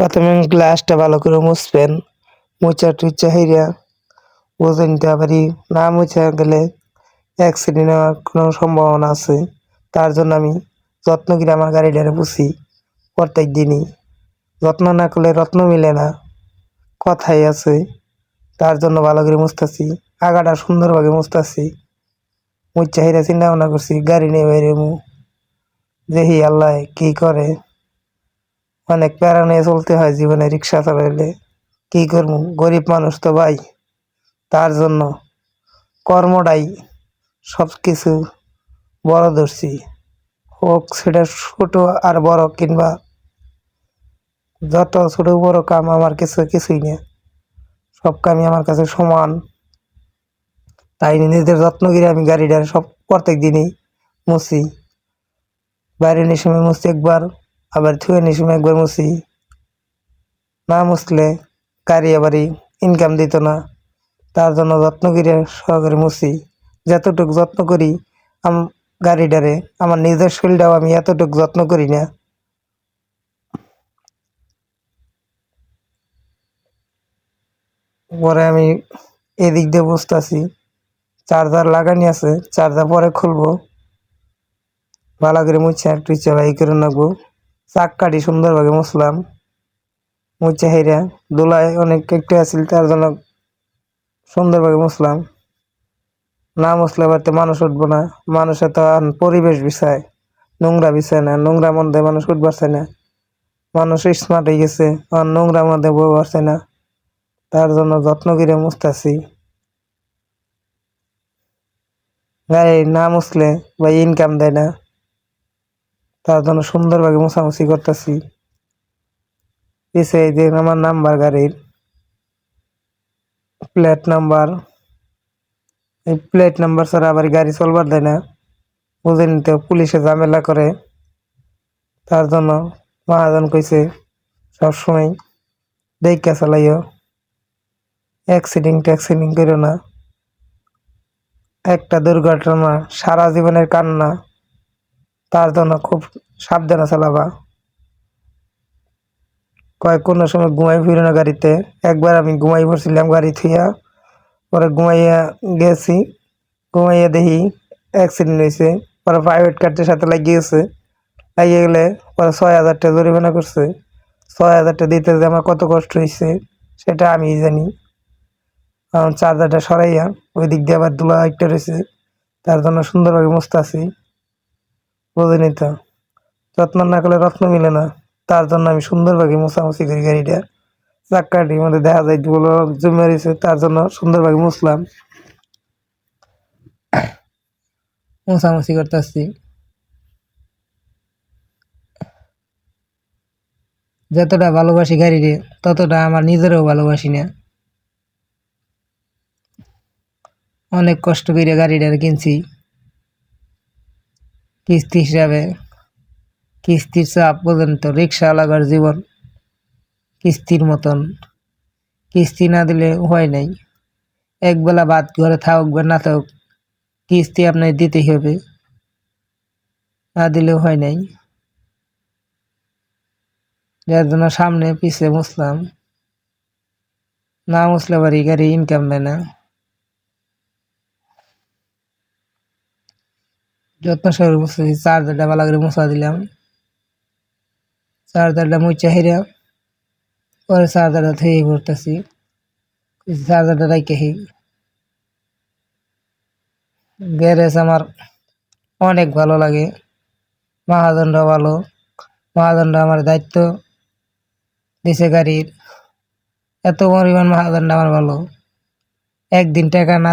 প্রথমে গ্লাসটা ভালো করে মুছবেন। মুছা টুচা হইরা বুঝে নিতে পারি। না মুছা গেলে অ্যাক্সিডেন্ট হওয়ার কোনো সম্ভাবনা আছে। তার জন্য আমি যত্ন করে আমার গাড়িটারে পুছি প্রত্যেক দিনই। যত্ন না করলে রত্ন মিলে না, কথাই আছে। তার জন্য ভালো করে মুছতেছি, আগাটা সুন্দরভাবে মুছতেছি। মুছা হইরা চিন্তা ভাবনা করছি গাড়ি নিয়ে বেরোবো, দেখি আল্লাহ কি করে। অনেক প্যারা নিয়ে চলতে হয় জীবনে, রিক্সা চালাইলে। কি করবো, গরিব মানুষ তো ভাই। তার জন্য কর্মটাই সব কিছু বড় ধরছি, হোক সেটা ছোট আর বড়, কিংবা যত ছোট বড় কাম আমার কিছুই না। সব কামই আমার কাছে সমান। তাই নিজের যত্ন করে আমি গাড়িটার সব প্রত্যেক দিনই মুছি। বাইরে নিয়ে সময় মুছি একবার, আবার থুয়ে নিয়ে সময় একবার মুছি। না মুছলে গাড়ি আবারই ইনকাম দিত না। তার জন্য যত্ন করে সহকারে মুছি। যতটুকু যত্ন করি গাড়িটারে, আমার নিজের শরীরটাও আমি এতটুকু যত্ন করি না। পরে আমি এদিক দিয়ে বুঝতেছি চার্জার লাগানি আছে, চার্জার পরে খুলবো। ভালো করে মুছে টুইচা ভাই করে রাখবো। চাক্কাটি সুন্দরভাবে মুছলাম। মুছে হেরা দোলায় অনেক একটু আসছিল, তার জন্য সুন্দরভাবে মুছলাম। না মুছলে আবার তো মানুষ উঠবো না। মানুষে তো পরিবেশ বিষয়, নোংরা বিষয় না। নোংরার মধ্যে মানুষ উঠবার চায় না। মানুষ স্মার্ট হয়ে গেছে, আর নোংরার মধ্যে বউ পারছে না। তার জন্য যত্ন করে মুছতেছি। গাড়ি না মুছলে ভাই ইনকাম দেয় না। তার জন্য সুন্দরভাবে মোছামুছি করতেছি। পিছে এই যে আমার নাম্বার, গাড়ির প্লেট নাম্বার। এই প্লেট নাম্বার ছাড়া আবার গাড়ি চলবার দেয় না, বুঝে নিতে পুলিশে ঝামেলা করে। তার জন্য মহাজন কইছে সবসময় দেখা চালাইও, অ্যাক্সিডেন্ট করো না। একটা দুর্ঘটনা সারা জীবনের কান্না। তার জন্য খুব সাবধানে চালাবা। কোনো সময় ঘুমাই ফিরো না গাড়িতে। একবার আমি ঘুমাই পড়ছিলাম গাড়ি থুইয়া, পরে ঘুমাইয়া গেছি। ঘুমাইয়া দেখি অ্যাক্সিডেন্ট হয়েছে। পরে প্রাইভেট কারের সাথে লাগিয়ে গেছে। লাগিয়ে গেলে পরে 6,000 টাকা জরিমানা করছে। 6,000 টাকা দিতে যে আমার কত কষ্ট হয়েছে সেটা আমিই জানি। কারণ চার্জারটা সরাইয়া ওই দিক দিয়ে আবার ধুলা একটা রয়েছে। তার জন্য সুন্দরভাবে মুছতাছি। বুঝিনি তো, যত্ন না করলে রত্ন মিলে না। তার জন্য আমি সুন্দরভাবে মোছামুছি করি গাড়িটা। চাক্কাটির মধ্যে দেখা যায় ধুলো জমে রয়েছে, তার জন্য সুন্দরভাবে মুছলাম, মোছামুছি করতেছি। যতটা ভালোবাসি গাড়িরে, ততটা আমার নিজেরও ভালোবাসি না। অনেক কষ্ট করে গাড়িটা কিনছি কিস্তি হিসাবে। কিস্তির চাপ পর্যন্ত, রিক্সা লাগার জীবন কিস্তির মতন। কিস্তি না দিলে হয় নাই। একবেলা ভাত ঘরে থাকুক বা না থাকুক, কিস্তি আপনার দিতেই হবে, না দিলেও হয় নাই। যার জন্য সামনে পিছে মুছলাম। না মুছলে আবার এই গাড়ি ইনকাম দেয় না। যত্ন সহকারে মুছতেছি। চার্জারটা ভালো করে মুছা দিলাম। চার্জারটা মুছা হেরা পরে চার্জারটা থেকে করতেছি। চার্জারটা রাখি। গ্যারেজ আমার অনেক ভালো লাগে। মহাজনরা ভালো। মহাজনরা আমার দায়িত্ব দিছে গাড়ির। এত পরিমাণ মহাজনরা আমার ভালো। একদিন টাকা না